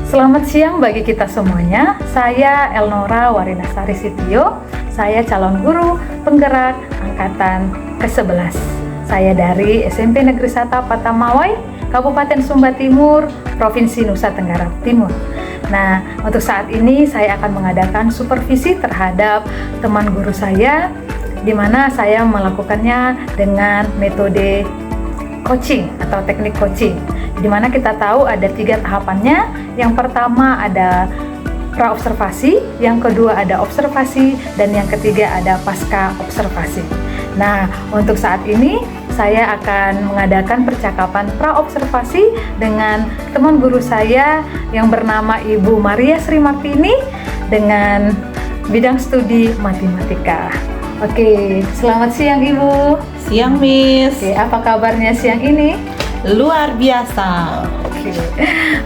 Selamat siang bagi kita semuanya. Saya Elnora Warinasari Sitio. Saya calon guru penggerak angkatan ke-11. Saya dari SMP Negeri 1 Patamawai, Kabupaten Sumba Timur, Provinsi Nusa Tenggara Timur. Nah, untuk saat ini saya akan mengadakan supervisi terhadap teman guru saya, di mana saya melakukannya dengan metode coaching atau teknik coaching, di mana kita tahu ada 3 tahapannya. Yang pertama ada pra-observasi, yang kedua ada observasi, dan yang ketiga ada pasca observasi. Nah, untuk saat ini saya akan mengadakan percakapan pra-observasi dengan teman guru saya yang bernama Ibu Maria Sri Martini dengan bidang studi matematika. Oke, selamat siang Ibu. Siang, Miss. Oke, apa kabarnya siang ini? Luar biasa. Oke.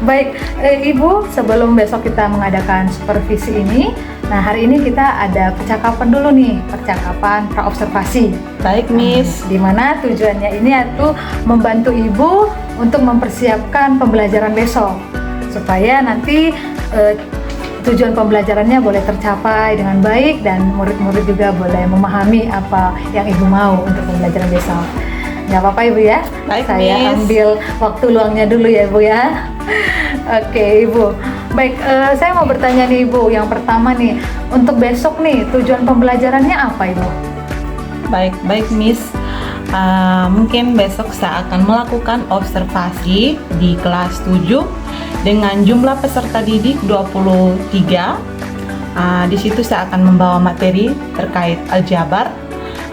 Baik, Ibu, sebelum besok kita mengadakan supervisi ini, nah hari ini kita ada percakapan dulu nih, percakapan pra-observasi. Baik, Miss. Di mana tujuannya ini yaitu membantu Ibu untuk mempersiapkan pembelajaran besok, supaya nanti tujuan pembelajarannya boleh tercapai dengan baik dan murid-murid juga boleh memahami apa yang Ibu mau untuk pembelajaran besok. Nggak apa-apa Ibu ya? Baik, saya Miss. ambil waktu luangnya dulu ya Ibu ya. Oke Ibu. Baik, saya mau bertanya nih Ibu. Yang pertama nih, untuk besok nih tujuan pembelajarannya apa Ibu? Baik, Miss. Mungkin besok saya akan melakukan observasi di kelas 7 dengan jumlah peserta didik 23. Di situ saya akan membawa materi terkait aljabar.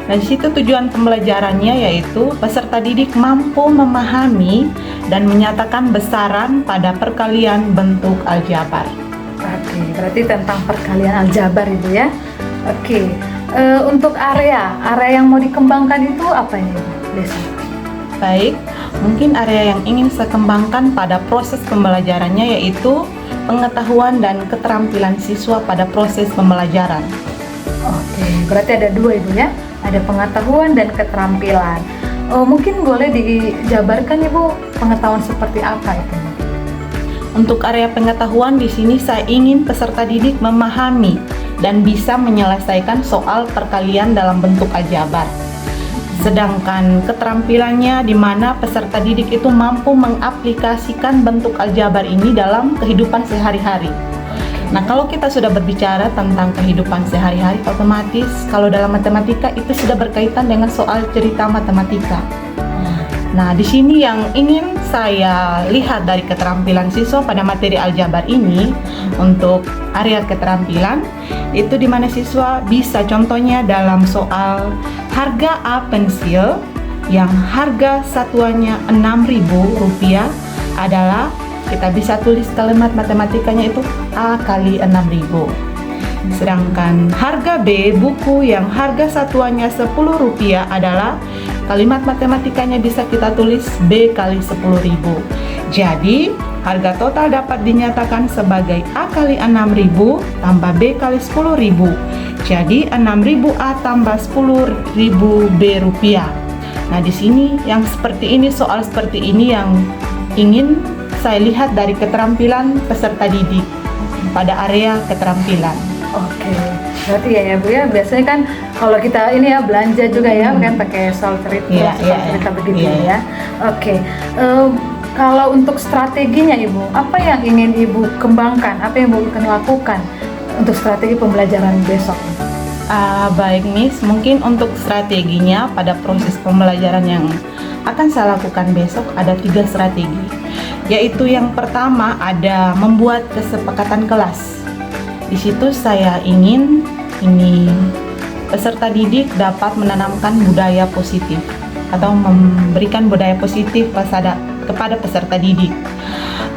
Nah, di situ tujuan pembelajarannya yaitu peserta didik mampu memahami dan menyatakan besaran pada perkalian bentuk aljabar. Oke, berarti tentang perkalian aljabar Ibu ya. Oke, untuk area yang mau dikembangkan itu apa ini Ibu besok? Baik, mungkin area yang ingin saya kembangkan pada proses pembelajarannya yaitu pengetahuan dan keterampilan siswa pada proses pembelajaran. Oke, berarti ada 2 Ibu ya. Ada pengetahuan dan keterampilan. Mungkin boleh dijabarkan Ibu pengetahuan seperti apa itu? Untuk area pengetahuan di sini saya ingin peserta didik memahami dan bisa menyelesaikan soal perkalian dalam bentuk aljabar. Sedangkan keterampilannya di mana peserta didik itu mampu mengaplikasikan bentuk aljabar ini dalam kehidupan sehari-hari. Nah, kalau kita sudah berbicara tentang kehidupan sehari-hari, otomatis kalau dalam matematika itu sudah berkaitan dengan soal cerita matematika. Nah, di sini yang ingin saya lihat dari keterampilan siswa pada materi aljabar ini, untuk area keterampilan itu di mana siswa bisa contohnya dalam soal harga A pensil yang harga satuannya Rp6.000 adalah kita bisa tulis kalimat matematikanya itu A kali 6.000. Sedangkan harga B buku yang harga satuannya Rp10 adalah kalimat matematikanya bisa kita tulis B kali 10.000. Jadi harga total dapat dinyatakan sebagai A kali 6.000 tambah B kali 10.000. Jadi 6.000 A tambah 10.000 B rupiah. Nah, di sini yang seperti ini, soal seperti ini yang ingin saya lihat dari keterampilan peserta didik pada area keterampilan. Oke, berarti ya Bu ya, biasanya kan kalau kita ini ya belanja juga ya kan pakai soal cerita, cerita begitu ya. Oke, kalau untuk strateginya Ibu, apa yang ingin Ibu kembangkan, apa yang Ibu akan lakukan untuk strategi pembelajaran besok? Baik Miss, mungkin untuk strateginya pada proses pembelajaran yang akan saya lakukan besok ada 3 strategi, yaitu yang pertama ada membuat kesepakatan kelas. Di situ saya ingin peserta didik dapat menanamkan budaya positif atau memberikan budaya positif kepada peserta didik.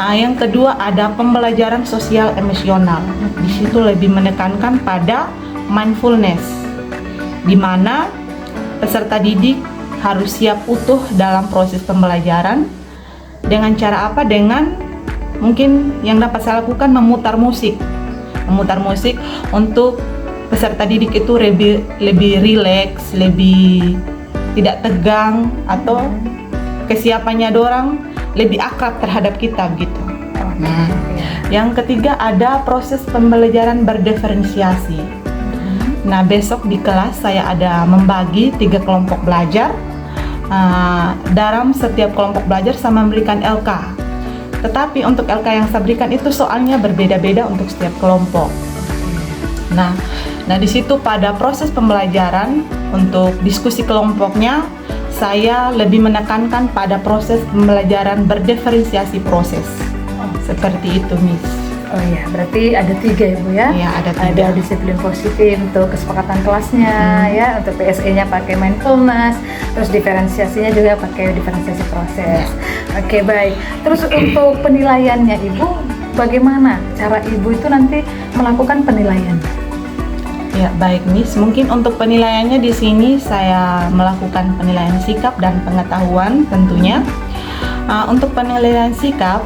Yang kedua ada pembelajaran sosial emosional. Di situ lebih menekankan pada mindfulness, di mana peserta didik harus siap utuh dalam proses pembelajaran. Dengan cara apa? Dengan mungkin yang dapat saya lakukan memutar musik untuk peserta didik itu lebih rileks, lebih tidak tegang, atau kesiapannya dorang lebih akrab terhadap kita gitu. Nah, yang ketiga ada proses pembelajaran berdiferensiasi. Nah, besok di kelas saya ada membagi 3 kelompok belajar. Dalam setiap kelompok belajar sama memberikan LK. Tetapi untuk LK yang saya berikan itu soalnya berbeda-beda untuk setiap kelompok. Nah, di situ pada proses pembelajaran untuk diskusi kelompoknya saya lebih menekankan pada proses pembelajaran berdiferensiasi proses. Seperti itu, Miss. Oh iya, berarti ada 3 ya Bu ya? Iya, ada 3. Ada disiplin positif untuk kesepakatan kelasnya ya, untuk PSE-nya pakai mindfulness, terus diferensiasinya juga pakai diferensiasi proses. Oke, baik. Terus untuk penilaiannya Ibu, bagaimana cara Ibu itu nanti melakukan penilaian? Ya, baik Miss. Mungkin untuk penilaiannya di sini saya melakukan penilaian sikap dan pengetahuan tentunya. Untuk penilaian sikap,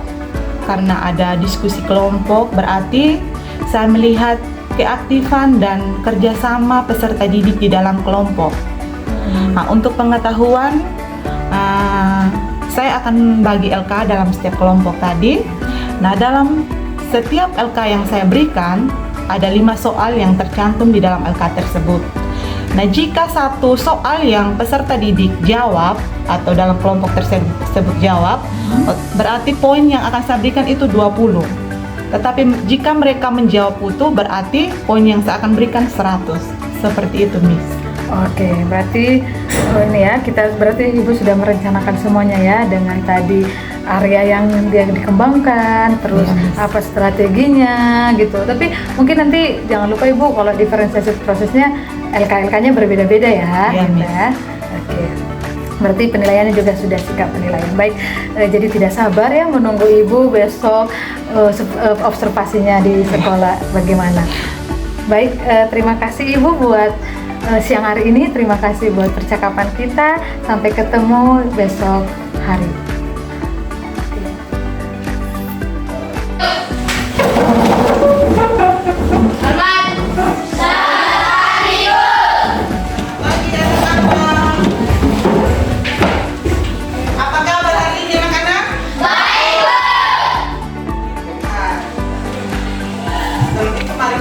karena ada diskusi kelompok, berarti saya melihat keaktifan dan kerjasama peserta didik di dalam kelompok. Untuk pengetahuan, saya akan bagi LK dalam setiap kelompok tadi. Nah, dalam setiap LK yang saya berikan, ada 5 soal yang tercantum di dalam LK tersebut. Nah, jika satu soal yang peserta didik jawab atau dalam kelompok tersebut jawab, berarti poin yang akan saya berikan itu 20. Tetapi jika mereka menjawab utuh, berarti poin yang saya akan berikan 100. Seperti itu, Miss. Oke, berarti ini ya, berarti Ibu sudah merencanakan semuanya ya, dengan tadi area yang dia dikembangkan, terus apa strateginya gitu. Tapi mungkin nanti jangan lupa Ibu, kalau diferensiasi prosesnya LK-LK-nya berbeda-beda ya, gitu ya. Oke. Berarti penilaiannya juga sudah sikap penilaian. Baik, jadi tidak sabar ya menunggu Ibu besok observasinya di sekolah bagaimana. Baik, terima kasih Ibu buat siang hari ini. Terima kasih buat percakapan kita. Sampai ketemu besok hari.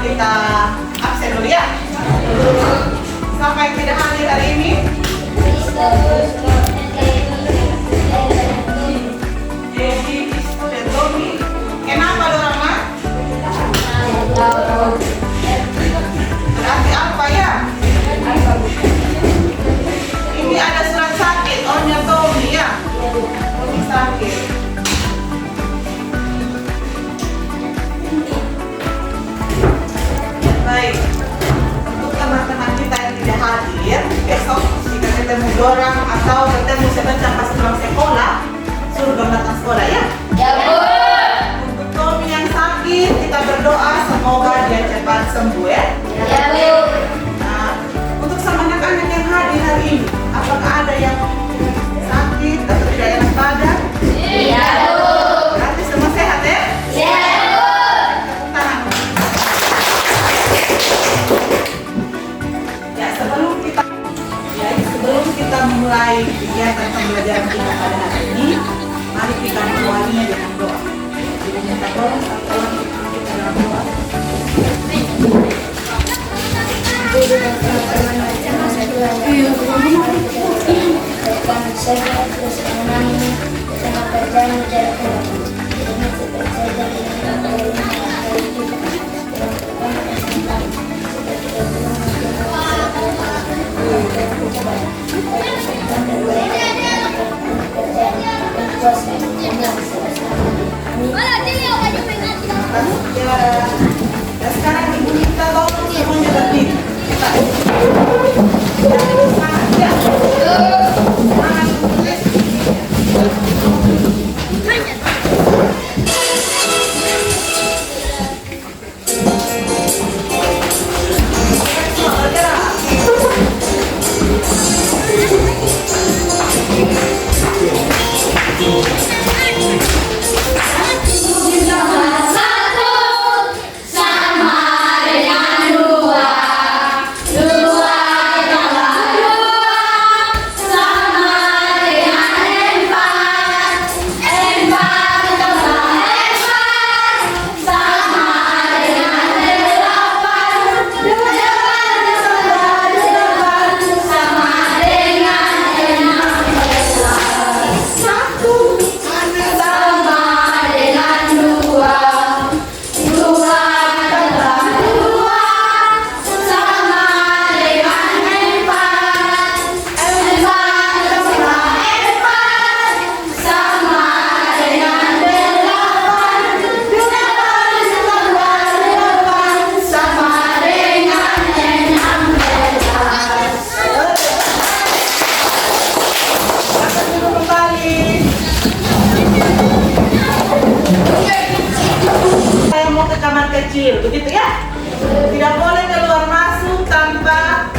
Kita absen dulu ya. Siapa yang tidak hadir hari ini? Jadi dan Tommy. Kenapa dorang mah? Berarti apa ya? Ini ada surat sakit. Ohnya Tommy ya. Tommy sakit. Baik, untuk teman-teman kita yang tidak hadir, besok jika ketemu dorang atau ketemu sebentar pas pulang sekolah, suruh dorang datang sekolah ya? Ya Bu. Untuk Tommy yang sakit, kita berdoa semoga dia cepat sembuh ya? Ya Bu. Nah, untuk sama anak-anak yang hadir hari ini, apakah ada yang sakit atau tidak enak badan? Iya Bu. Berarti semua sehat ya? Iya. Sebelum kita memulai kegiatan pembelajaran kita pada hari ini, mari kita memulainya dengan doa. Jadi minta tolong satu orang kita dalam doa. Dan sekarang ibu minta tolong semuanya berdiri. Sama dengan dua kecil, begitu ya? Tidak boleh keluar masuk tanpa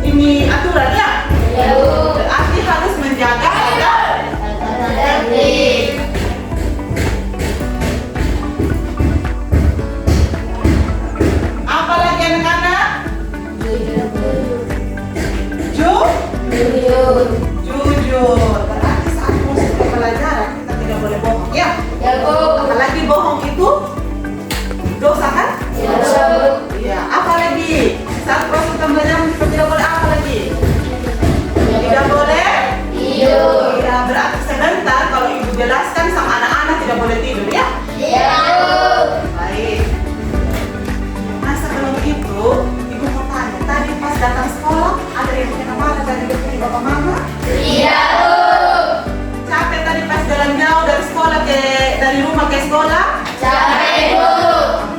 ini aturan ya? Berarti harus menjaga tata tertib. Apa lagi anak-anak? Jujur. Berarti saat masuk ke pelajaran kita tidak boleh bohong ya? Apalagi bohong itu dosa kan? Iya. Apalagi saat proses pembelajaran kita tidak boleh apa lagi? Tidak boleh tidur. Ya, berarti sebentar kalau ibu jelaskan sama anak-anak tidak boleh tidur ya? Baik. Nah sebelum itu ibu mau tanya, tadi pas datang sekolah ada yang kena marah dari bapak mama? Capek tadi pas jalan jauh dari sekolah dari rumah ke sekolah?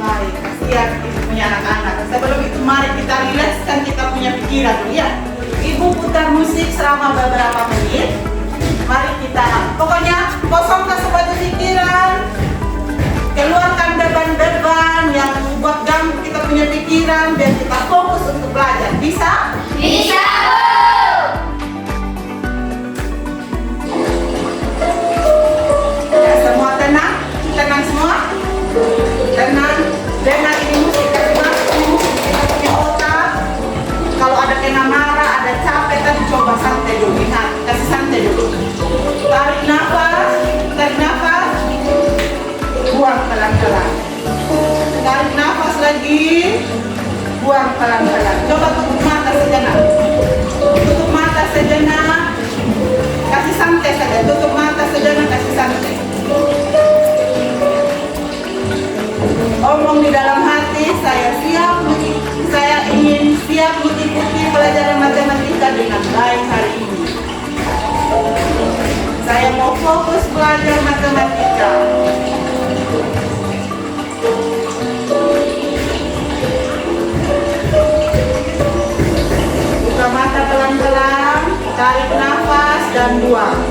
Baik, kasihan ibu punya anak-anak. Sebelum itu mari kita rilekskan kita punya pikiran dulu ya. Ibu putar musik selama beberapa menit. Mari kita, pokoknya kosongkan semua pikiran. Keluarkan beban-beban yang buat ganggu kita punya pikiran dan kita fokus untuk belajar. Bisa? Ya, semua tenang? Tenang semua? Tenang. Dengar ini musik, kasih masuk ini musik kita punya otak. Kalau ada kena marah, ada capek, tadi coba santai dulu. Ingat, kasih santai dulu. Tarik nafas, buang pelan-pelan. Tarik nafas lagi, buang pelan-pelan. Coba tutup mata sejenak. Tutup mata sejenak, kasih santai saja. Tutup mata sejenak, kasih santai. Omong di dalam hati, saya ingin siap mengikuti pelajaran matematika dengan baik hari ini. Saya mau fokus belajar matematika. Buka mata pelan-pelan, tarik nafas dan buang.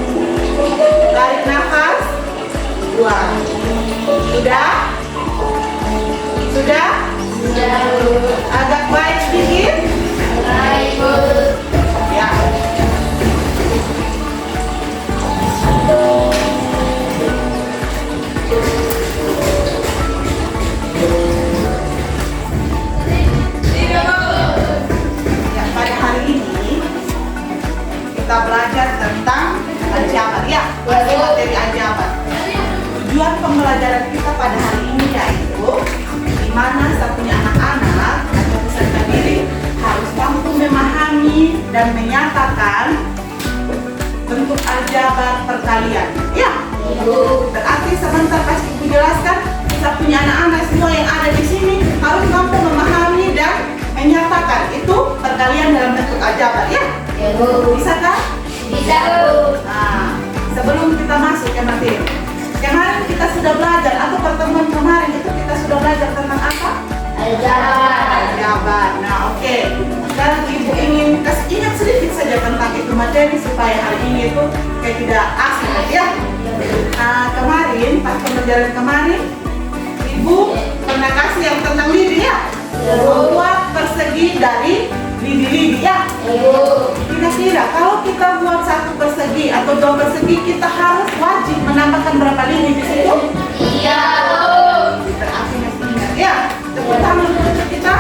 Tarik nafas, buang. Sudah? Agak baik sedikit? Ya. Ya, pada hari ini kita belajar tentang aljabar ya, materi aljabar. Tujuan pembelajaran kita pada hari ini yaitu di mana satunya anak-anak atau peserta didik harus mampu memahami dan menyatakan bentuk aljabar perkalian. Ya, berarti sebentar pas ibu jelaskan, kita punya anak-anak semua yang ada di sini harus mampu memahami dan menyatakan itu perkalian dalam bentuk aljabar. Ya, bisa kan? Nah, sebelum kita masuk ke materi, kemarin kita sudah belajar atau pertemuan kemarin itu kita sudah belajar tentang apa? Aljabar. Nah, oke. Sekarang ibu ingin kasih ingat sedikit saja tentang itu materi supaya hari ini itu kayak tidak asing ya. Nah, kemarin pas pembelajaran kemarin ibu pernah kasih yang tentang lidi ya. Membuat persegi dari lidi-lidi ya. Kira-kira kalau kita buat satu persegi atau dua persegi, kita harus wajib menambahkan berapa lidi di situ? Berarti masih ingat ya. Tepuk tangan untuk kita.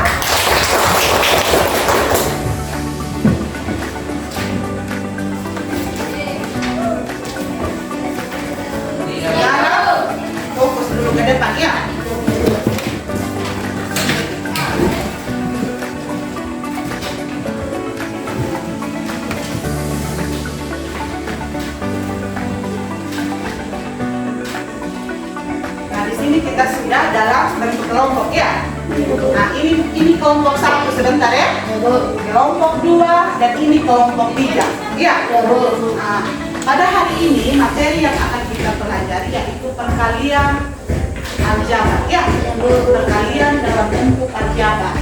Sekarang fokus dulu ke depan ya. Kita sudah dalam bentuk kelompok ya. Nah ini kelompok 1 sebentar ya. Kelompok 2 dan ini kelompok 3 ya. Nah, pada hari ini materi yang akan kita pelajari yaitu perkalian aljabar ya. Perkalian dalam bentuk aljabar.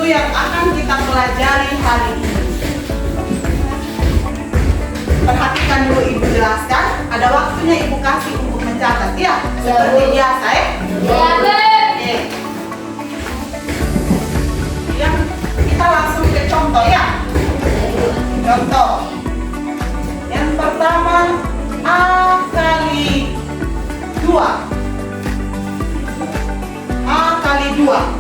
itu yang akan kita pelajari hari ini. Perhatikan dulu Ibu jelaskan. Ada waktunya Ibu kasih untuk mencatat. Ya, seperti biasa ya. Oke. Yang kita langsung ke contoh ya. Contoh. Yang pertama A kali 2. A kali 2.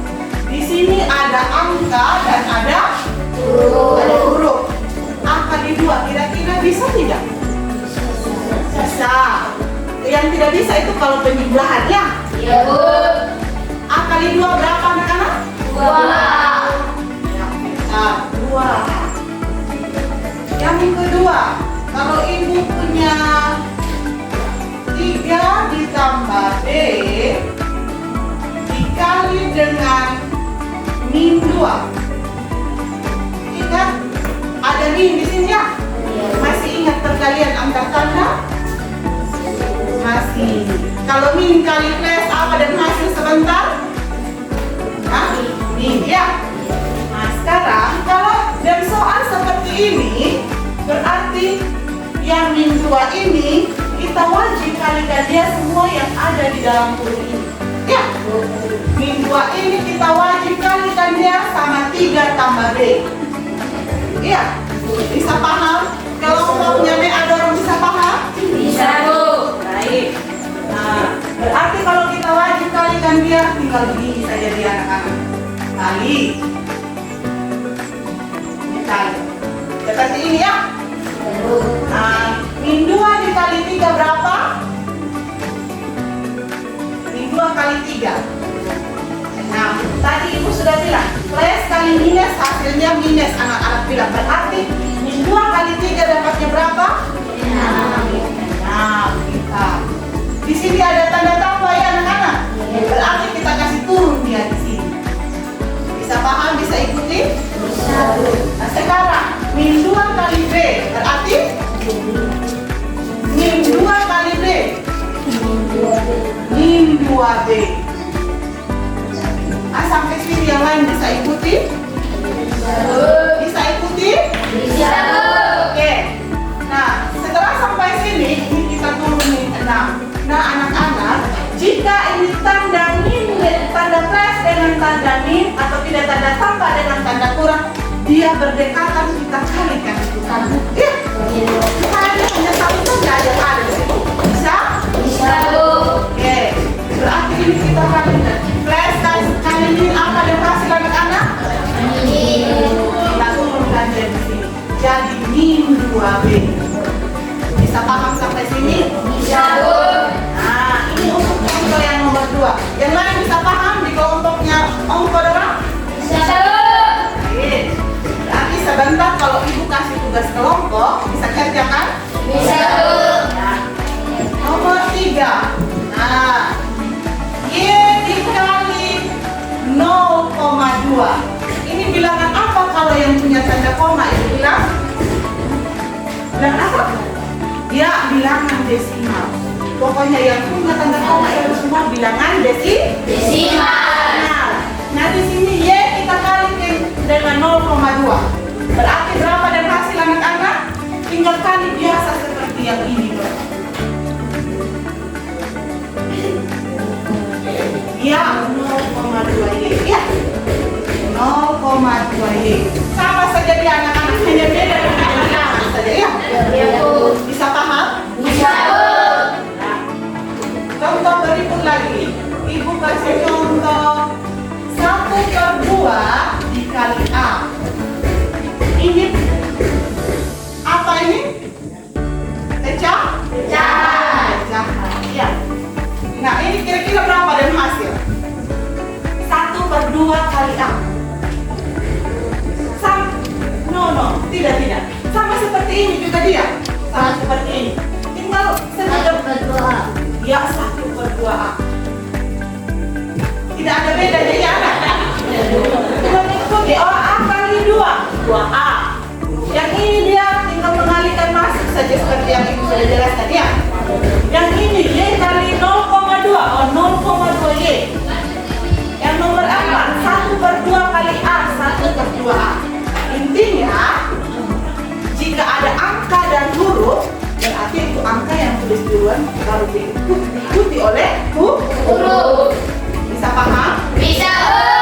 Di sini ada angka dan ada huruf. A kali 2 kira-kira bisa tidak? Bisa. Yang tidak bisa itu kalau penjumlahan ya? Iya, Bu. A kali 2 berapa anak-anak? 2. Ya, bisa 2. Yang kedua, kalau Ibu punya 3 ditambah B dikali dengan min 2. Ingat, ada min di sini ya? Masih ingat perkalian antar tanda? Masih. Kalau min kali plus apa dan hasil sebentar? Hah? Min ya? Nah sekarang kalau dan soal seperti ini, berarti yang min 2 ini kita wajib kalikan dia semua yang ada di dalam kurung ini. Ya, min 2 ini kita wajib kalikan dia sama 3 tambah B. Iya, bisa paham? Kalau kelompoknya B ada orang bisa paham? Bisa, Bu. Baik. Nah, berarti kalau kita wajib kalikan dia tinggal begini saja dia anak-anak. Kali. Kali. Seperti ini ya. Nah, min 2 dikali 3 berapa? Min 2 kali 3. Nah, tadi Ibu sudah bilang, plus kali minus hasilnya minus. Anak-anak bilang, berarti min 2 kali 3 dapatnya berapa? 6. Kita. Di sini ada tanda tambah ya anak-anak. Berarti kita kasih turun dia di sini. Bisa paham? Bisa ikuti? Bisa, Bu. Nah sekarang min 2 kali B berarti min 2 kali B min 2B. Ah, sampai sini yang lain bisa ikuti? Bisa ikuti? Bisa, Bu. Oke. Nah setelah sampai sini ini kita turunin 6. Nah anak-anak, jika ini tanda min, tanda plus dengan tanda min atau tidak tanda tambah dengan tanda kurang, dia berdekatan kita kalikan itu tanda. Ya, hanya satu saja yang ada di situ. Bisa? Bisa, Bu. Oke. Berarti ini kita kalikan. Plus kali min apa dan hasil anak-anak? Kita turunkan dari sini. Jadi min 2B. Bisa paham sampai sini? Bisa, Bu. Nah, ini untuk contoh yang nomor 2. Yang lain bisa paham di kelompoknya ongko doang? Bisa, Bu. Baik. Berarti sebentar kalau Ibu kasih tugas kelompok, bisa kerjakan? Bisa, Bu. Nah, nomor 3. Nah, Y dikali 0,2. Ini bilangan apa kalau yang punya tanda koma? Ibu bilang? Bilangan apa? Ya, bilangan desimal. Pokoknya yang punya tanda koma itu semua bilangan Desimal. Nah, di sini Y kita kalikan dengan 0,2. Berarti berapa dan hasil anak-anak? Tinggal kali biasa seperti yang ini, Bro. Ya, 0,2 Y. Ya, 0,2 Y. Sama saja dia anak-anak, hanya beda dengan bilangan saja ya. Iya, Bu. Bisa paham? Bisa, Bu. Nah, contoh berikut lagi. Ibu kasih contoh 1/2 dikali A. Ini apa ini? Pecah? Pecahan. Ya. Nah ini kira-kira berapa dan hasil? 1/2 kali A. No, tidak. Sama seperti ini juga dia. 2A. Intinya, jika ada angka dan huruf, berarti itu angka yang tulis duluan baru diikuti oleh huruf. Bisa paham? Bisa, Bu.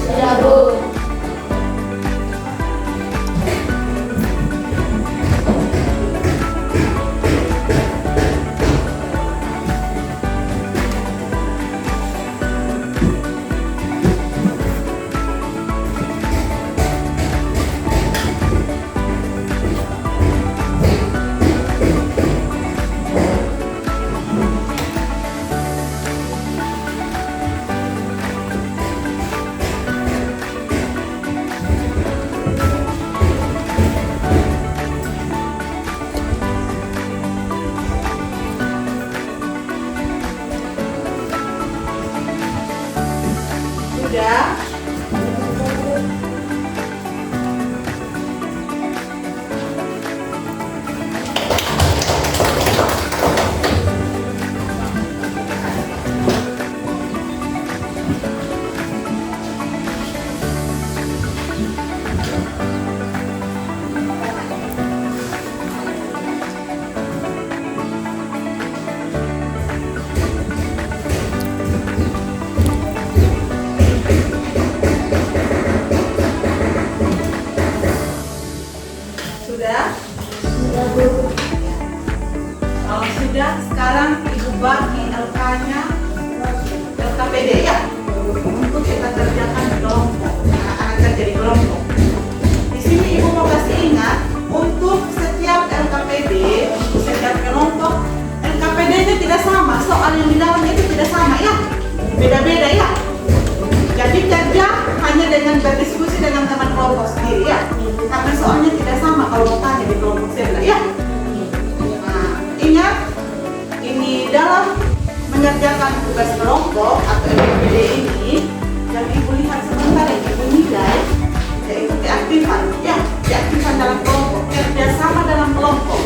Sudah, Bu. Sudah. Sudah? Sudah, Bu. Kalau sudah, sekarang Ibu bagi LK-nya, LKPD ya, untuk kita kerjakan kelompok, anak-anak kerja di kelompok. Di sini Ibu mau kasih ingat, untuk setiap LKPD, untuk setiap kelompok, LKPD-nya tidak sama, soal yang di dalamnya itu tidak sama ya, beda-beda ya. Jadi kerja hanya dengan berdiskusi dengan teman kelompok sendiri ya, karena soalnya tidak sama kalau mau tanya di kelompok sebelah ya. Nah, ingat, ini dalam mengerjakan tugas kelompok atau LKPD ini, yang Ibu lihat sebentar yang Ibu nilai, yaitu keaktifan ya, keaktifan dalam kelompok, kerjasama dalam kelompok.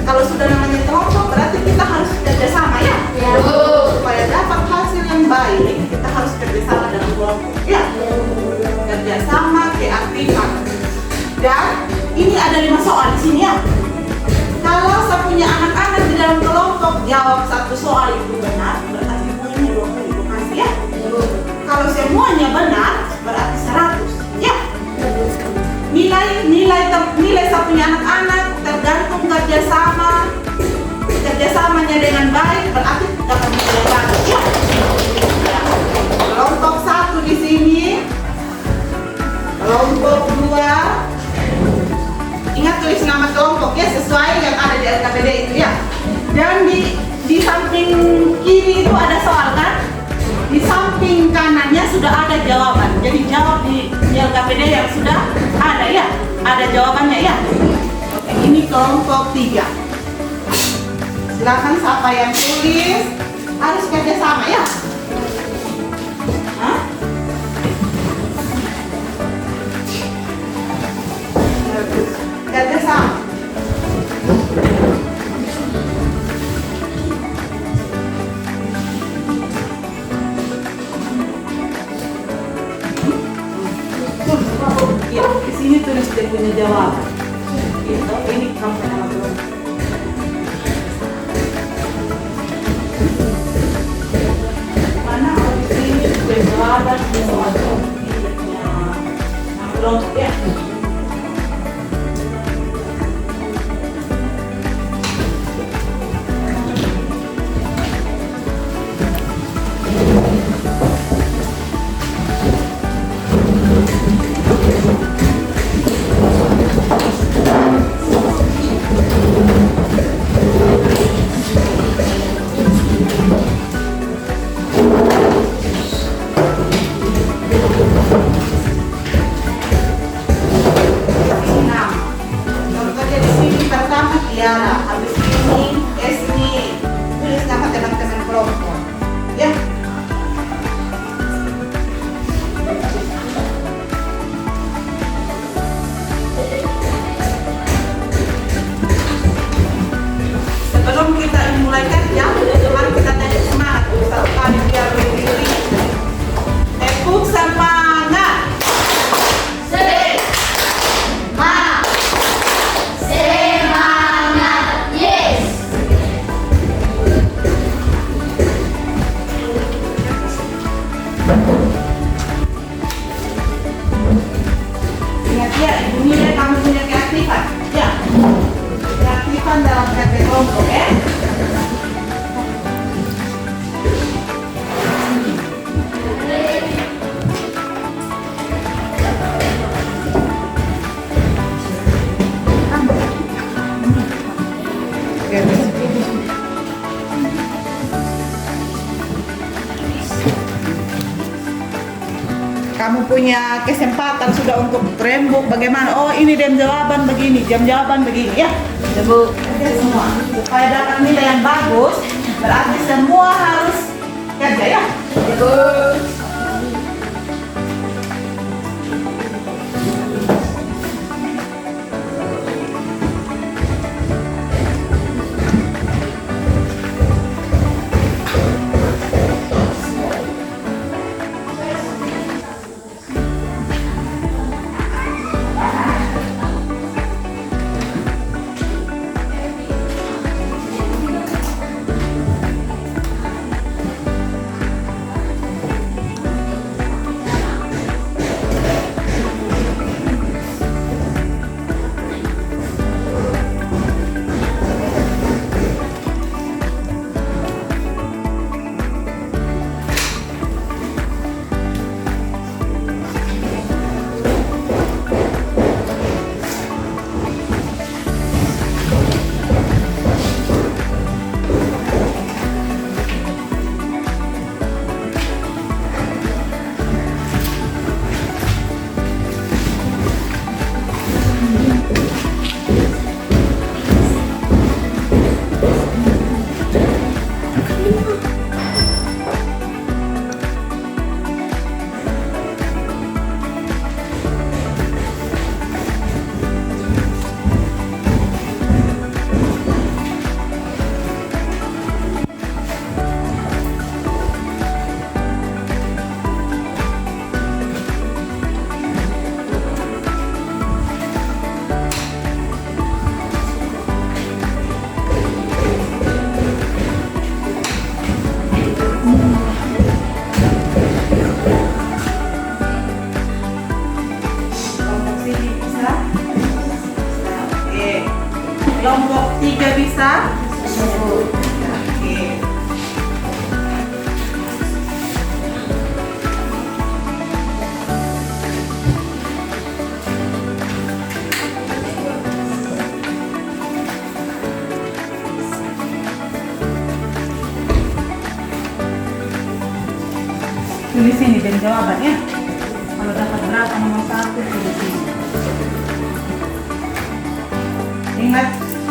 Kalau sudah namanya kelompok, berarti kita harus kerjasama ya. Ya, Bu. Supaya dapat hasil yang baik, kita harus kerjasama dalam kelompok ya. Kerjasama, keaktifan, dan sini ya. Kalau saya punya anak-anak di dalam kelompok jawab satu soal itu benar, berarti poinnya 20 kasih ya. Kalau semuanya benar, berarti 100 ya. Nilai saya punya anak-anak tergantung kerjasamanya dengan baik, berarti dapat nilai bagus ya. Kelompok 1 di sini, kelompok 2. Ingat tulis nama kelompok ya, sesuai yang ada di LKPD itu ya. Dan di samping kiri itu ada soal kan? Di samping kanannya sudah ada jawaban. Jadi jawab di LKPD yang sudah ada ya. Ada jawabannya ya. Oke, ini kelompok 3. Silakan siapa yang tulis harus kerjasama ya. Hah? Kerjasama. Ya, di sini tulis dia punya jawaban. Gitu, ini kamu nama kelompok. Mana di sini punya jawaban di soal nama kelompok ya. Tiara, habis ini Esni, tulis nama teman-teman kelompok ya. Sebelum kita mulai kerja, mari kita tanya semangat satu kali biar berdiri. Tepuk semangat. Ingat ya, Ibu Mila kamu punya keaktifan ya. Keaktifan dalam kerja kelompok ya. Kamu punya kesempatan sudah untuk rembuk bagaimana. Oh ini jam jawaban begini, jam jawaban begini ya. Ibu semua supaya dapat nilai yang bagus, berarti semua harus kerja ya. Ibu. bisa? Oke. Kelompok 3 bisa? Oke. Tulis sini dan jawabannya. Kalau dapat berapa nomor 1 tulis sini.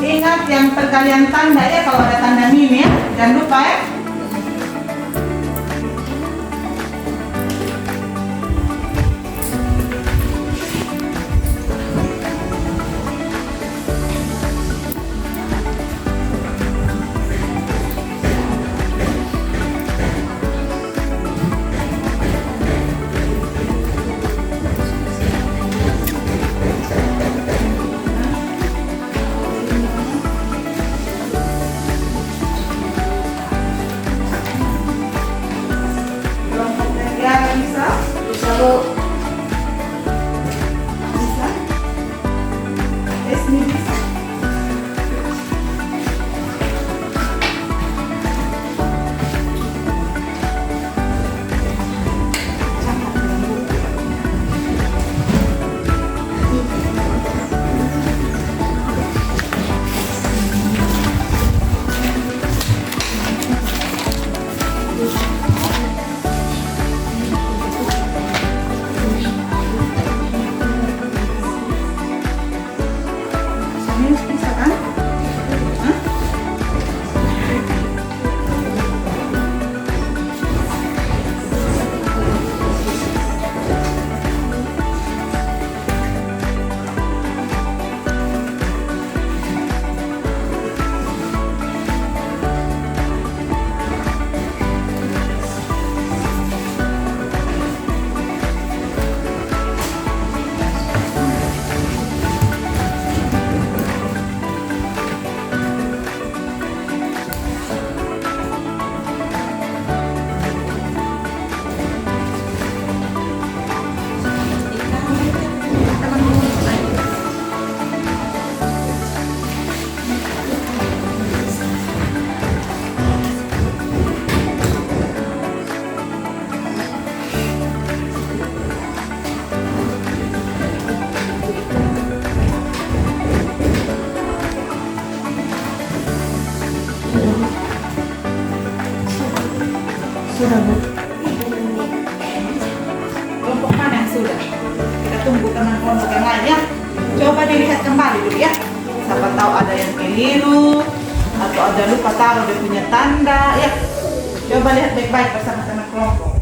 Ingat yang perkalian tanda ya, kalau ada tanda min ya. Jangan lupa ya. Kelompok 3 bisa? Bisa, Bu. Bisa. Esmi bisa. Serius bisa kan? Hah? Sudah, Bu. Kelompok mana yang sudah? Kita tunggu teman kelompok yang lain ya. Coba dilihat kembali dulu ya. Siapa tahu ada yang keliru atau ada lupa taruh dia punya tanda ya. Coba lihat baik-baik bersama teman kelompok.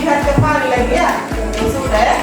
Lihat kembali lagi ya, sudah ya.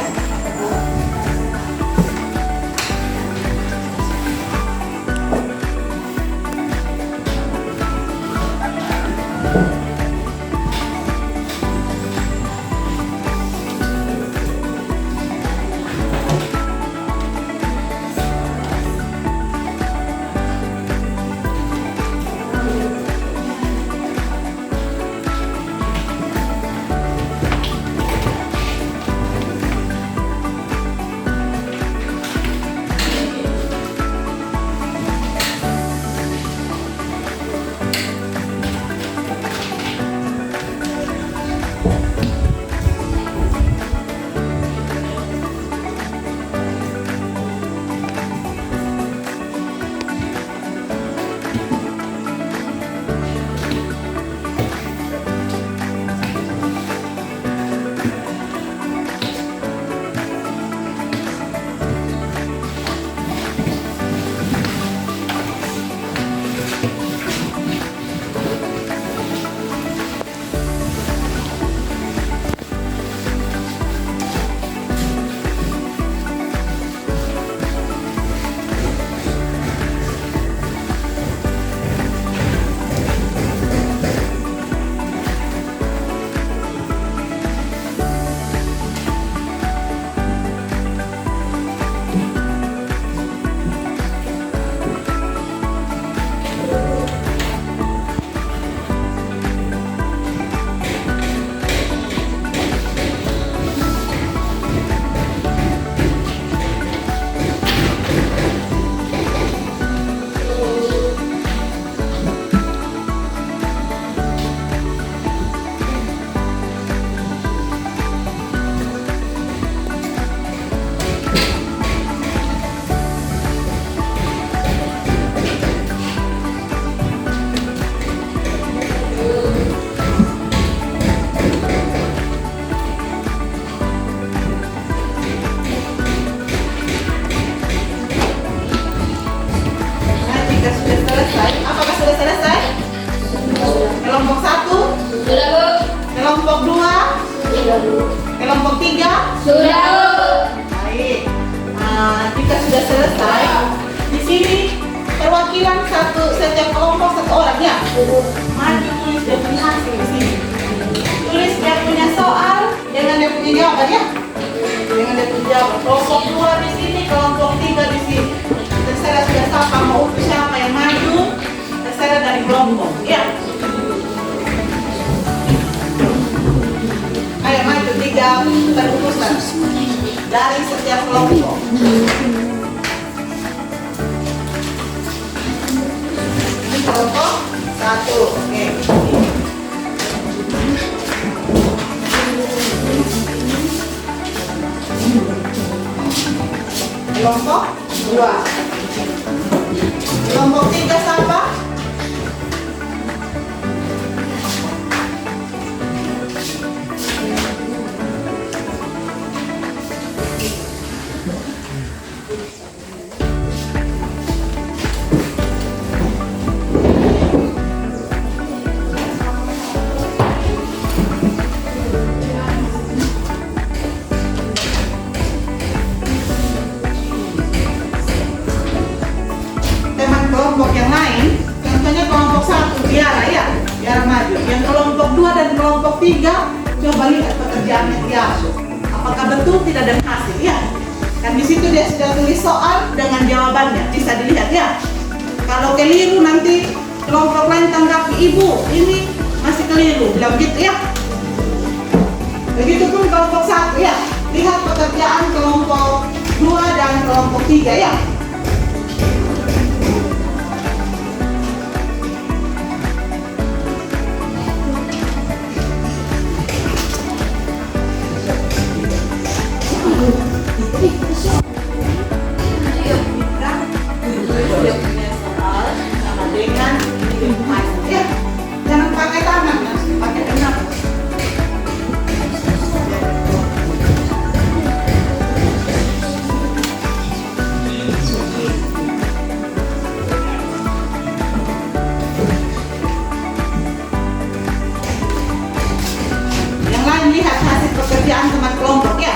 Kelompok 3? Sudah, Bu. Baik. Jika sudah selesai, di sini perwakilan setiap kelompok satu orang ya. Maju tulis dia punya hasil di sini. Tulis dia punya soal dengan dia punya jawaban ya. Dengan dia punya jawaban. Kelompok 2 di sini, kelompok 3 di sini. Terserah sudah siapa mau utus siapa yang maju, terserah dari kelompok ya. Ayo maju 3 terutusan dari setiap kelompok. Ini kelompok 1, oke. Kelompok 2. Kelompok 3 siapa? Kelompok yang lain, contohnya kelompok 1 Tiara ya, Tiara maju. Yang kelompok 2 dan kelompok 3 coba lihat pekerjaannya Tiara. Apakah betul tidak ada hasil ya? Kan di situ dia sudah tulis soal dengan jawabannya, bisa dilihat ya. Kalau keliru nanti kelompok lain tanggapi, ibu ini masih keliru, bilang gitu ya. Begitupun kelompok 1 ya, lihat pekerjaan kelompok 2 dan kelompok 3 ya. Jangan pakai tangan, pakai dengar. Yang lain lihat hasil pekerjaan teman kelompok ya.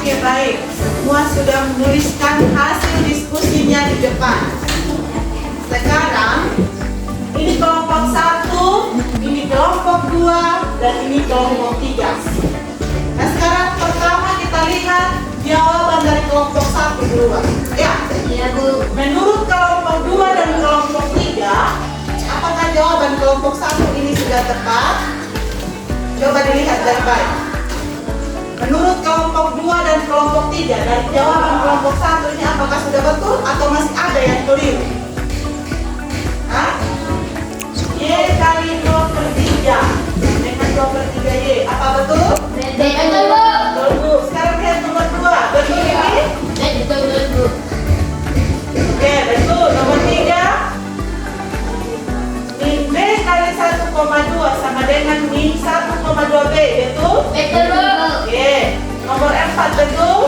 Oke, baik. Semua sudah menuliskan hasil diskusinya di depan. Sekarang ini kelompok 1, ini kelompok 2, dan ini kelompok 3. Nah, sekarang pertama kita lihat jawaban dari kelompok 1 dulu. Ya. Iya, Bu. Menurut kelompok 2 dan kelompok 3, apakah jawaban kelompok 1 ini sudah tepat? Coba dilihat baik-baik. Menurut kelompok 2 dan kelompok 3, dari jawaban kelompok 1 ini apakah sudah betul atau masih ada yang keliru? Hah? Y kali 2/3 dengan 2/3 Y. Apa betul? Betul, Bu. Betul, Bu. Sekarang lihat nomor 2. Betul ini? Betul, Bu. Oke, betul. Nomor 3. Min B kali 1,2 sama dengan min 1,2B. Betul? Betul, Bu. Oke. Nomor 4 betul?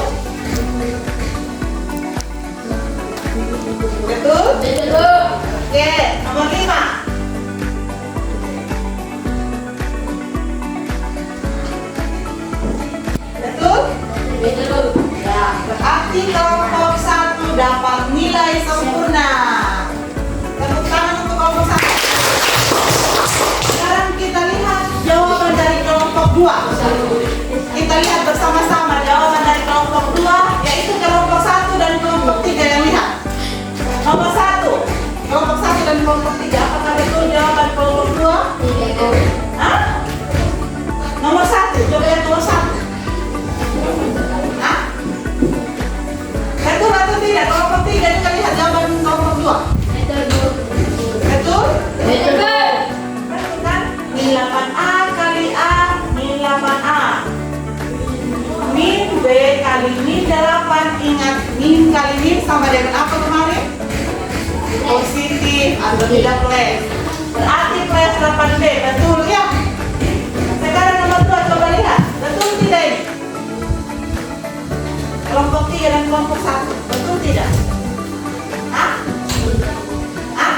Betul? Betul, Bu. Oke. Nomor 5. Betul? Betul, Bu. Ya, berarti kelompok 1 dapat nilai sempurna. Tepuk tangan untuk kelompok 1. Sekarang kita lihat jawaban dari kelompok 2. Kita lihat bersama-sama jawaban dari kelompok 2, yaitu kelompok 1 dan kelompok 3 yang lihat. Nomor 1, kelompok 1 dan kelompok 3, apakah betul jawaban kelompok 2? Iya, Bu. Hah? Nomor 1, coba lihat nomor 1. Hah? Betul atau tidak? Kelompok 3 kita lihat jawaban kelompok 2. Betul, Bu. Betul? Betul, Bu. Betul kan? Min 8A kali A, min 8A. Min B kali min 8, ingat min kali min sama dengan apa kemarin? Positif atau tidak plus. Berarti plus 8B, betul ya? Sekarang nomor 2, coba lihat. Betul tidak ini? Kelompok 3 dan kelompok 1, betul tidak? Hah? Hah?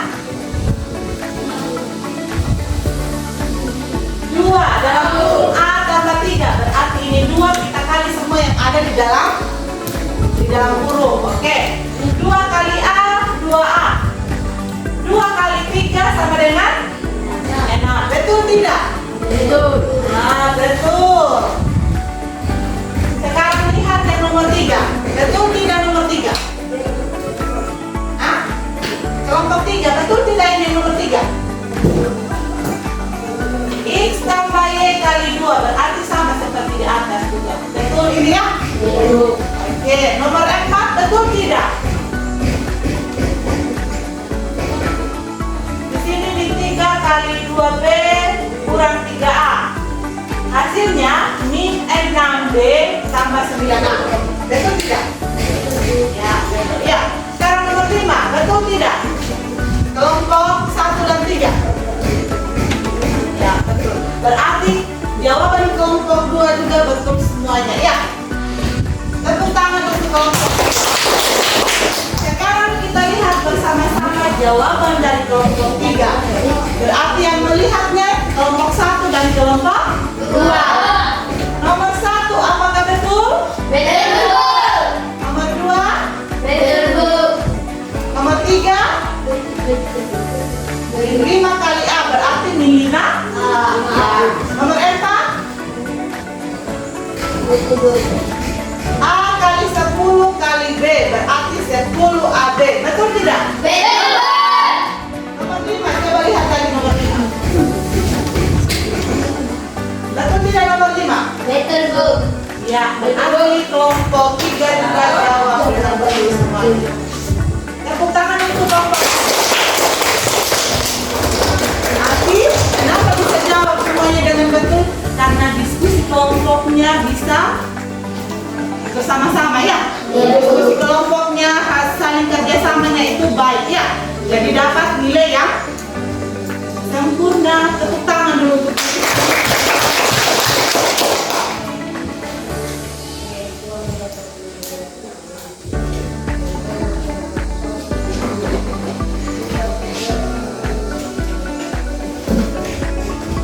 2 dalam kurung A tambah 3, berarti ini 2 kita kali semua yang ada di dalam kurung. Oke. 2 kali A, 2A. 2 kali 3 sama dengan 6. Betul tidak? Betul. Nah, betul. Sekarang lihat yang nomor 3. Betul tidak nomor 3? Hah? Kelompok 3, betul tidak ini nomor 3? X tambah Y kali 2 berarti sama seperti di atas juga. Betul ini ya? Betul. Oke, nomor 4 betul tidak? Di sini di 3 kali 2B kurang 3A. Hasilnya min 6B tambah 9A. Betul tidak? Ya, betul. Ya. Sekarang nomor 5, betul tidak? Kelompok 1 dan 3. Ya, betul. Berarti jawaban kelompok 2 juga betul semuanya, ya. Tepuk tangan untuk kelompok. Sekarang kita lihat bersama-sama jawaban dari kelompok 3. Berarti yang melihatnya kelompok 1 dan kelompok 2. Nomor 1 apakah betul? Betul, Bu. Nomor 2? Betul, Bu. Nomor 3? Min 5 kali A berarti min 5 A. Nomor 4? Betul, Bu. A kali 10 kali B berarti 10 AB. Betul tidak? Betul, Bu. Nomor 5, coba lihat lagi nomor 5. Betul tidak nomor 5? Betul, Bu. Ya, berarti kelompok 3 juga jawab dengan betul semuanya. Tepuk tangan untuk kelompok. Berarti kenapa bisa jawab semuanya dengan betul? Karena diskusi kelompoknya bisa bersama-sama ya. Diskusi kelompoknya saling kerjasamanya itu baik ya. Jadi dapat nilai yang sempurna. Tepuk tangan dulu untuk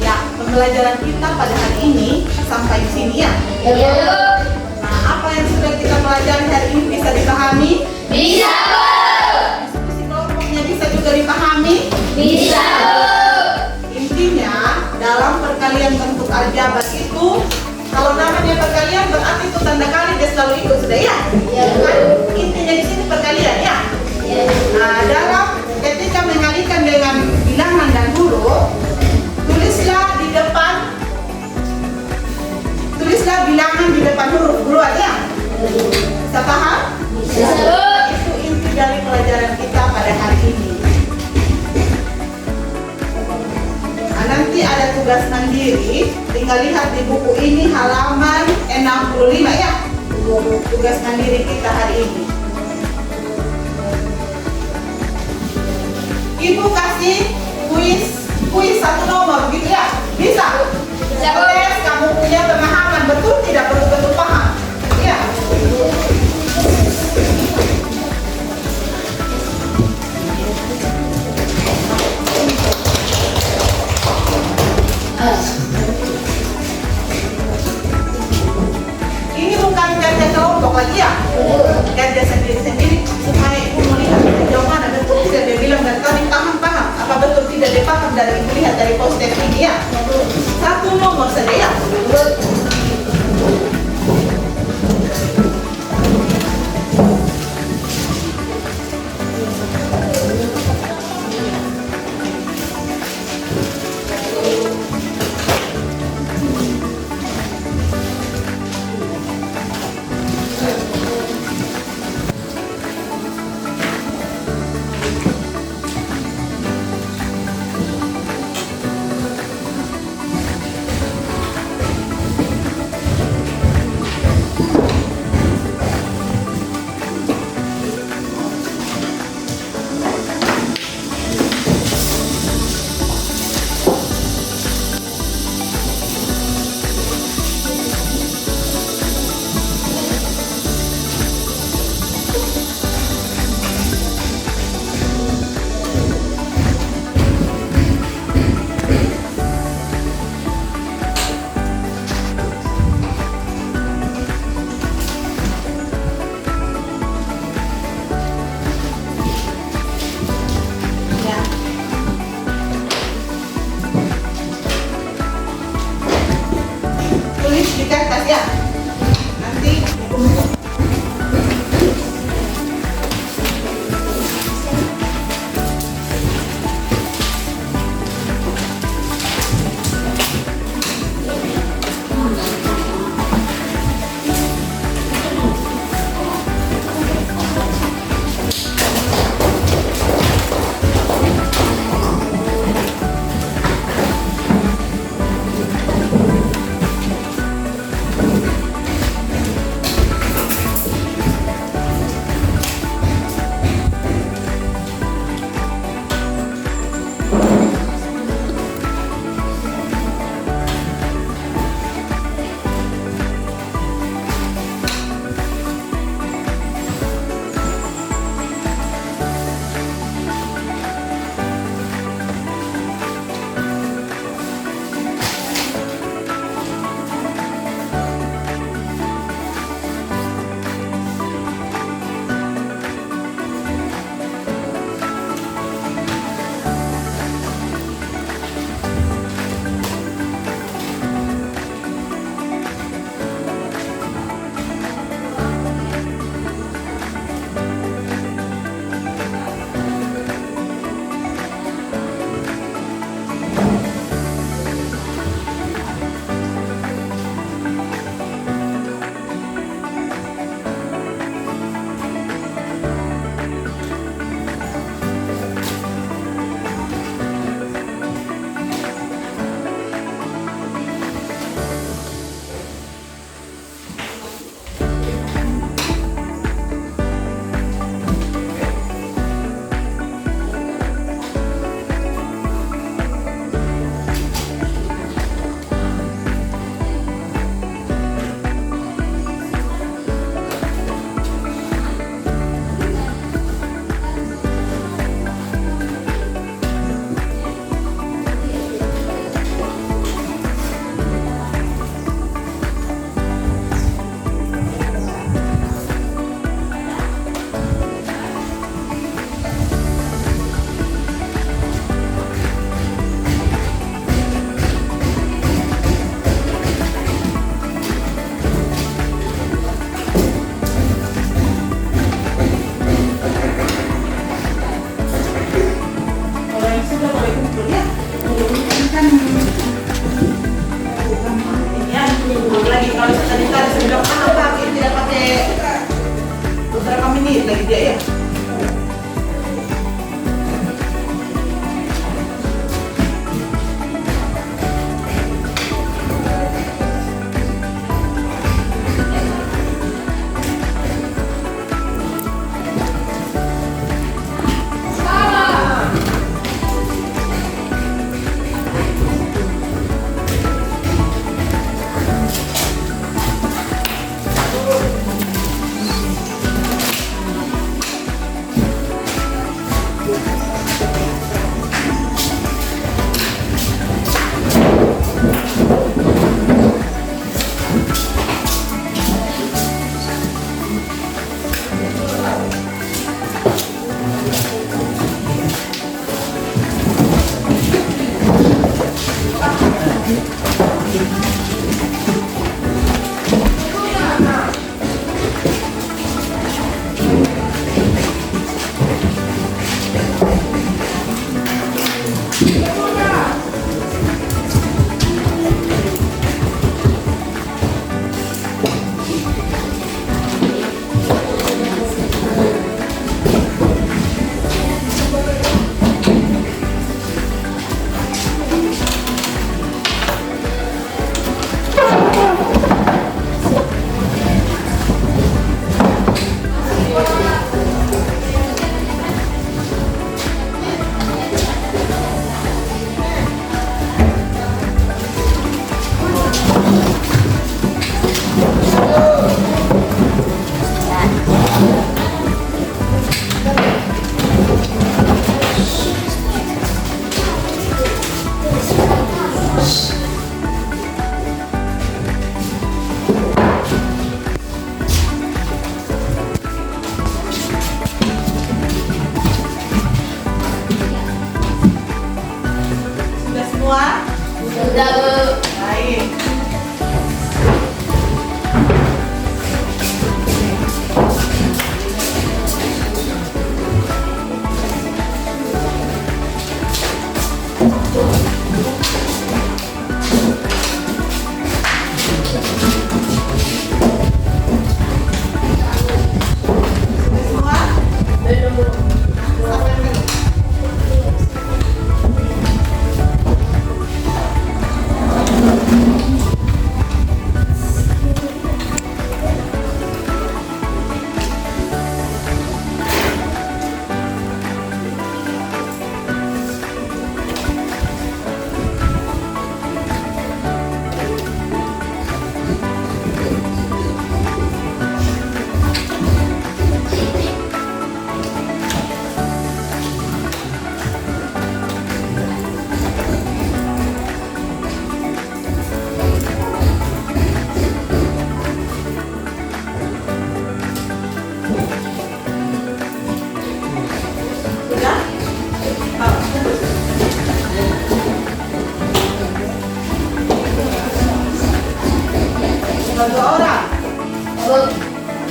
ya. Pembelajaran kita pada hari ini sampai di sini ya. Betul. Nah, apa yang sudah sudah ya? Kan intinya di sini perkalian ya. Nah, dalam ketika mengalihkan dengan bilangan dan huruf, tulislah bilangan di depan huruf buruan ya. Bisa paham? Itu inti dari pelajaran kita pada hari ini. Nah, nanti ada tugas mandiri, tinggal lihat di buku ini halaman 65 ya. Tugas mandiri kita hari ini. Ibu kasih kuis satu nomor gitu ya. Bisa? Bisa, Bu. Tes kamu punya pemahaman betul tidak betul-betul paham. Ya. Ini bukan kerja kelompok lagi ya. Kerja sendiri-sendiri supaya ibu melihat sejauh mana betul tidak dia bilang dan tadi paham apa betul tidak dia paham dari ibu lihat dari poster ini ya. Satu nomor saja ya.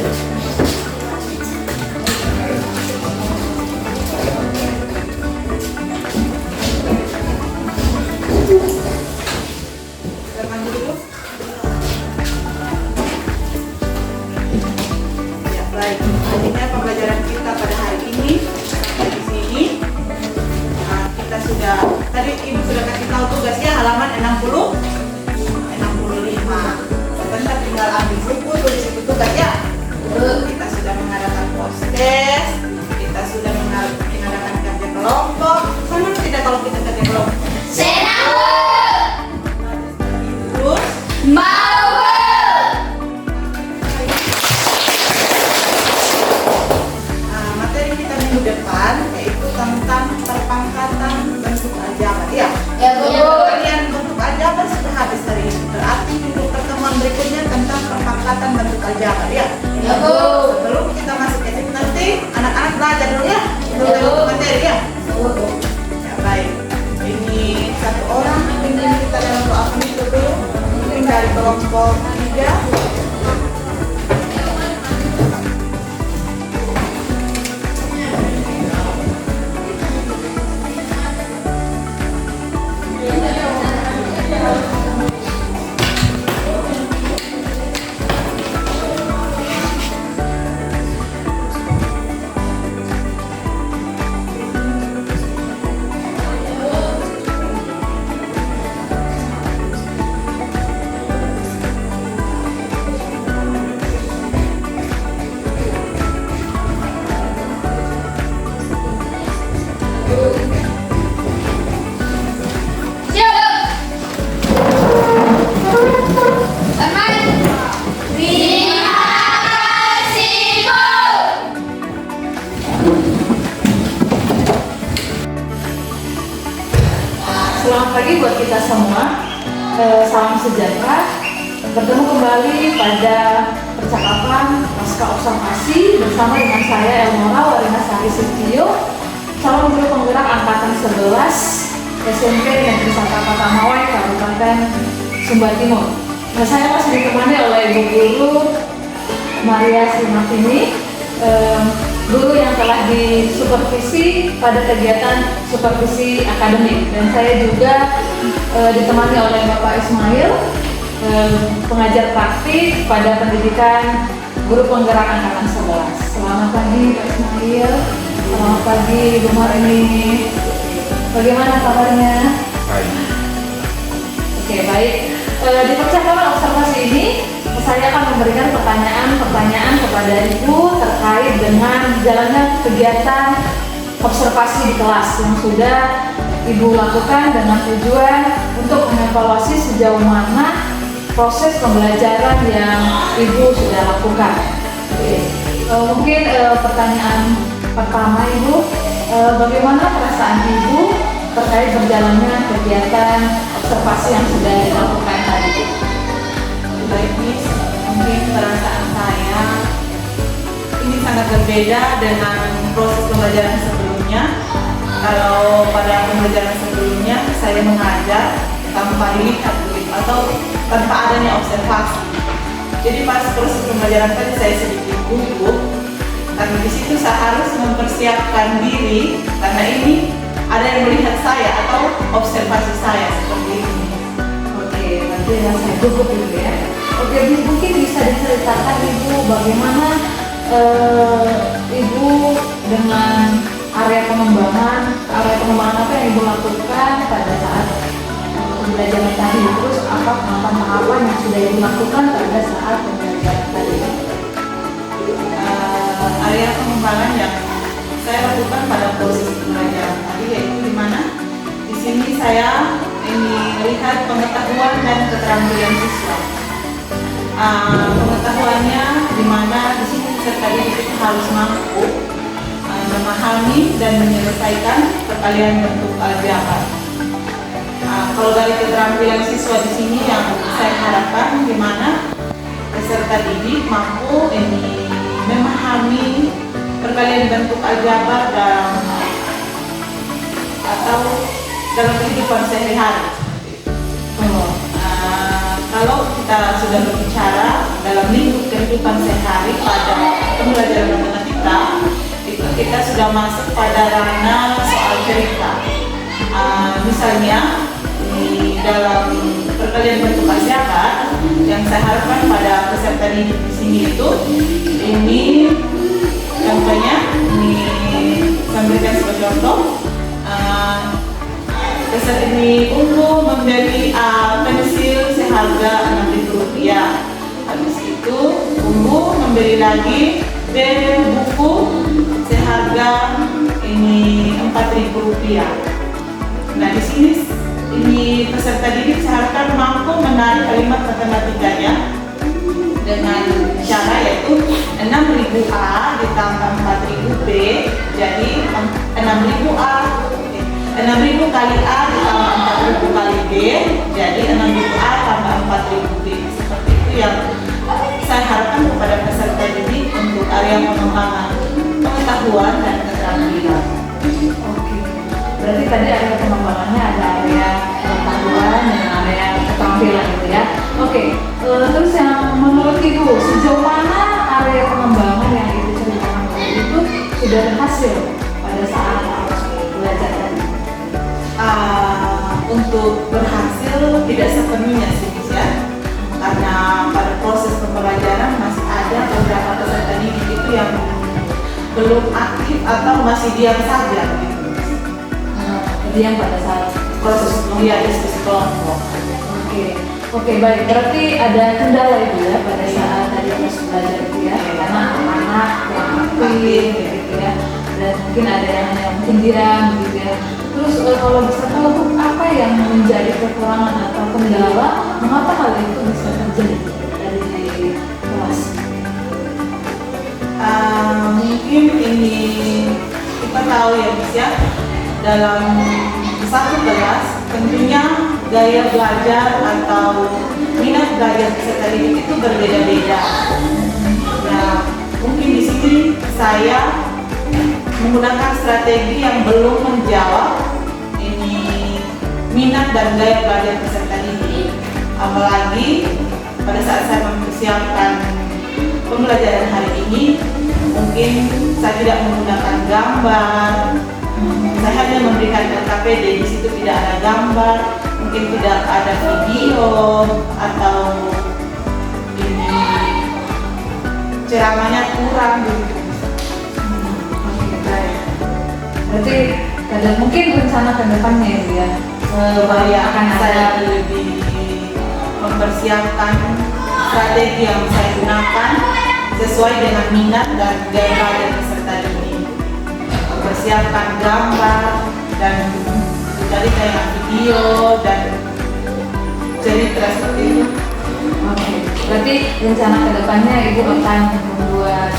Ya, baik. Akhirnya pembelajaran kita pada hari ini sampai di sini. Kita sudah tadi ibu sudah kasih tahu tugasnya halaman 65. Sebentar tinggal ambil buku tulis itu tugas ya. Kita sudah mengadakan post-test, kita sudah mengadakan kerja kelompok. Sama tidak kalau kita kerja kelompok? Senang. Terus Mau. materi kita minggu depan yaitu tentang perpangkatan bentuk aljabar ya. Ya, Bu. Kalian bentuk aljabar sudah habis hari ini. Berarti untuk pertemuan berikutnya tentang perpangkatan bentuk aljabar ya. Ya, Bu. Sebelum kita masuk ke situ nanti anak-anak belajar dulu ya. Untuk Ya, Bu. materi ya. Ya baik. Ini satu orang ingin kita dalam doa penutup dulu. Mungkin dari kelompok 3. Siap. Teman. Terima kasih, Bu. Selamat pagi buat kita semua. Salam sejahtera. Bertemu kembali pada percakapan pasca observasi bersama dengan saya Elnora Warinasari Sitio, calon guru penggerak angkatan 11 SMP Negeri 1 Patamawai, Kabupaten Sumba Timur. Nah, saya masih ditemani oleh Ibu Guru Maria Srimartini, guru yang telah disupervisi pada kegiatan supervisi akademik, dan saya juga ditemani oleh Bapak Ismail, pengajar praktik pada pendidikan guru penggerak angkatan 11. Selamat pagi Pak Ismail. Selamat pagi Ibu Marini. Bagaimana kabarnya? Baik. Oke, baik. Di percakapan observasi ini saya akan memberikan pertanyaan-pertanyaan kepada Ibu terkait dengan jalannya kegiatan observasi di kelas yang sudah Ibu lakukan dengan tujuan untuk mengevaluasi sejauh mana proses pembelajaran yang Ibu sudah lakukan. Oke. Mungkin pertanyaan pertama Ibu, bagaimana perasaan Ibu terkait berjalannya kegiatan observasi yang sudah dilakukan tadi? Baik, Miss. Mungkin perasaan saya ini sangat berbeda dengan proses pembelajaran sebelumnya. Kalau pada pembelajaran sebelumnya saya mengajar tanpa dilihat begitu, atau tanpa adanya observasi. Jadi pas proses pembelajaran tadi saya sedikit gugup, karena di situ saya harus mempersiapkan diri karena ini ada yang melihat saya atau observasi saya seperti ini. Oke, berarti saya gugup Ibu ya. Oke, mungkin bisa diceritakan Ibu bagaimana Ibu dengan area pengembangan apa yang Ibu lakukan pada saat pembelajaran tadi, terus apa tahapan-tahapan yang sudah Ibu lakukan pada saat pembelajaran tadi? Area pengembangan yang saya lakukan pada proses pembelajaran tadi yaitu di mana di sini saya lihat pengetahuan dan keterampilan siswa. Pengetahuannya di mana di sini peserta didik kita harus mampu memahami dan menyelesaikan perkalian bentuk aljabar. Kalau dari keterampilan siswa di sini yang saya harapkan di mana peserta didik mampu memahami perkalian bentuk aljabar atau dalam kehidupan sehari-hari. Kalau kita sudah berbicara dalam lingkup kehidupan sehari-hari pada pembelajaran matematika, itu kita sudah masuk pada ranah soal cerita. Misalnya di dalam perkalian bentuk ajabar yang saya harapkan pada peserta didik di sini itu, ini contohnya, ini saya berikan sebagai contoh. Peserta ini Ungu membeli pensil seharga Rp6.000. Habis itu Ungu membeli lagi B buku seharga ini Rp4.000. Nah, di sini ini peserta didik seharusnya mampu menarik kalimat matematikanya dengan cara yaitu 6.000A ditambah 4.000B jadi 6.000A. 6.000 kali A ditambah 4.000 kali B jadi 6.000A tambah 4.000B. Seperti itu yang saya harapkan kepada peserta didik untuk area pengembangan pengetahuan dan keterampilan. Oke. Berarti tadi area pengembangannya ada area pengetahuan dan area keterampilan gitu ya. Oke. Terus yang menurut Ibu sejauh mana area pengembangan yang Ibu ceritakan tadi itu sudah berhasil pada saat belajar tadi? Untuk berhasil tidak sepenuhnya sih ya, karena pada proses pembelajaran masih ada beberapa peserta didik itu yang belum aktif atau masih diam saja gitu. Diam pada saat Proses diskusi kelompok. Oke, baik. Berarti ada kendala Ibu ya pada saat tadi proses belajar itu ya, karena anak yang aktif gitu ya, dan mungkin ada yang mungkin diam gitu ya. Terus kalau bisa tahu apa yang menjadi kekurangan atau kendala, mengapa hal itu bisa terjadi dari kelas? Mungkin ini kita tahu ya Miss ya, dalam satu kelas tentunya gaya belajar atau minat belajar peserta didik itu berbeda-beda. Nah, mungkin di sini saya menggunakan strategi yang belum menjawab ini minat dan gaya belajar peserta didik. Apalagi pada saat saya mempersiapkan pembelajaran hari ini, mungkin saya tidak menggunakan gambar. Saya hanya memberikan LKPD, di situ tidak ada gambar, mungkin tidak ada video atau ini ceramahnya kurang gitu. Berarti ada mungkin rencana ke depannya ya, Supaya akan saya ada lebih mempersiapkan strategi yang saya gunakan sesuai dengan minat dan gaya belajar peserta didik. Mempersiapkan gambar dan mencari kayak video dan cerita seperti itu. Oke. Berarti rencana ke depannya Ibu akan membuat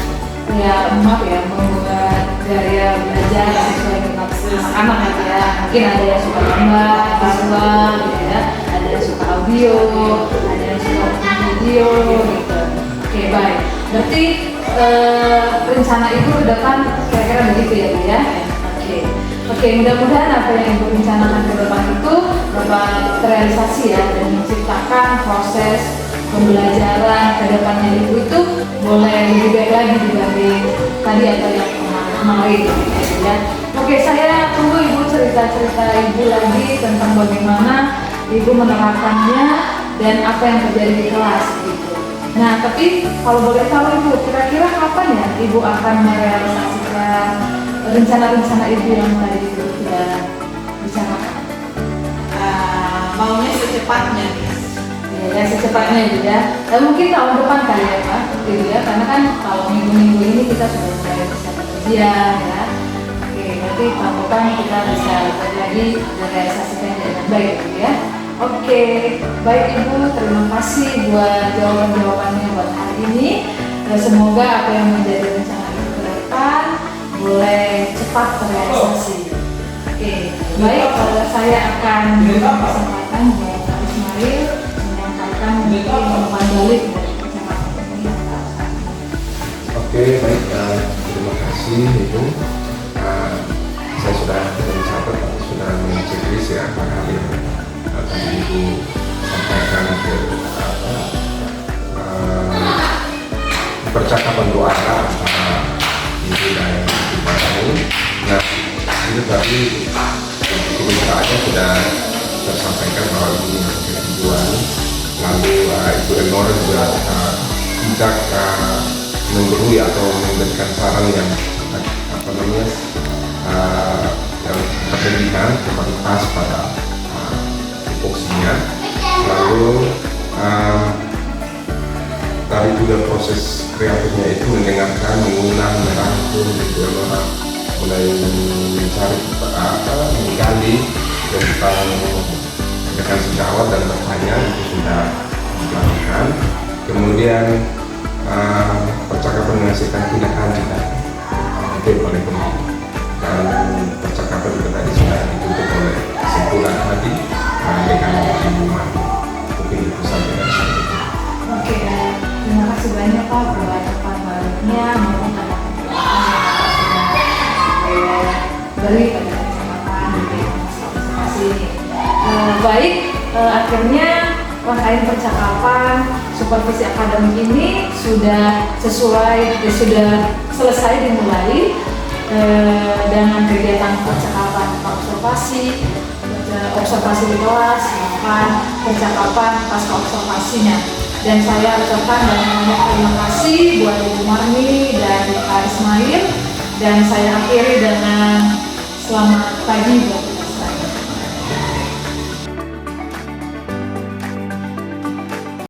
membuat gaya belajar sesuai dengan anak gitu ya. Mungkin ada yang suka gambar, visual gitu ya, ada yang suka audio, ada yang suka video gitu. Oke, baik. Berarti rencana Ibu ke depan kira-kira begitu ya Bu ya? Oke, mudah-mudahan apa yang Ibu rencanakan ke depan itu dapat terrealisasi ya, dan menciptakan proses pembelajaran ke depannya Ibu itu boleh lebih baik lagi dibanding tadi atau yang kemarin gitu ya. Oke, saya tunggu Ibu cerita-cerita Ibu lagi tentang bagaimana Ibu menerapkannya dan apa yang terjadi di kelas gitu. Nah, tapi kalau boleh tahu Ibu, kira-kira kapan ya Ibu akan merealisasikan rencana-rencana Ibu yang tadi Ibu sudah bicarakan? Maunya secepatnya. Ya, secepatnya Ibu ya. Dan mungkin tahun depan kali ya Pak, gitu ya. Karena kan kalau minggu-minggu ini kita sudah mulai bisa bekerja ya. Oke, berarti tahun depan kita bisa lagi merealisasikan dengan baik gitu ya. Oke, baik Ibu, terima kasih buat jawaban-jawabannya buat hari ini. Dan semoga apa yang menjadi rencana Ibu ke depan boleh cepat terrealisasi. Oke, baik, kalau saya akan beri kesempatan buat Pak Ismail menyampaikan mungkin omongan balik dari kecamatan ini. Oke, baik, terima kasih Ibu. Saya sudah mencatat, sudah menceklis ya hal yang tadi Ibu sampaikan ke percakapan doa antara ibu dan ibu ini. Nah, itu tadi pembicaraannya sudah tersampaikan bahwa ibu memiliki tujuan, lalu ibu Elnora juga tidak menggurui atau memberikan saran yang yang berlebihan terbatas pada tupoksinya. Lalu tadi juga proses kreatifnya itu mendengarkan, mengulang, merangkum, gitu ya, mulai mencari menggali tentang rekan sejawat dan bertanya itu sudah dilakukan. Kemudian percakapan menghasilkan tindak lanjut, itu yang paling penting. Dan percakapan juga tadi sudah ditutup oleh kesimpulan tadi dengan hubungan. Mungkin itu saja dari saya. Oke, terima kasih banyak Pak buat paparannya maupun sudah beri pada kesempatan observasi ini. Baik, akhirnya rangkaian percakapan supervisi akademik ini sudah sudah selesai dimulai dengan kegiatan percakapan observasi di kelas, percakapan pasca observasinya. Dan saya ucapkan banyak terima kasih buat Ibu Marni dan Pak Ismail, dan saya akhiri dengan selamat pagi buat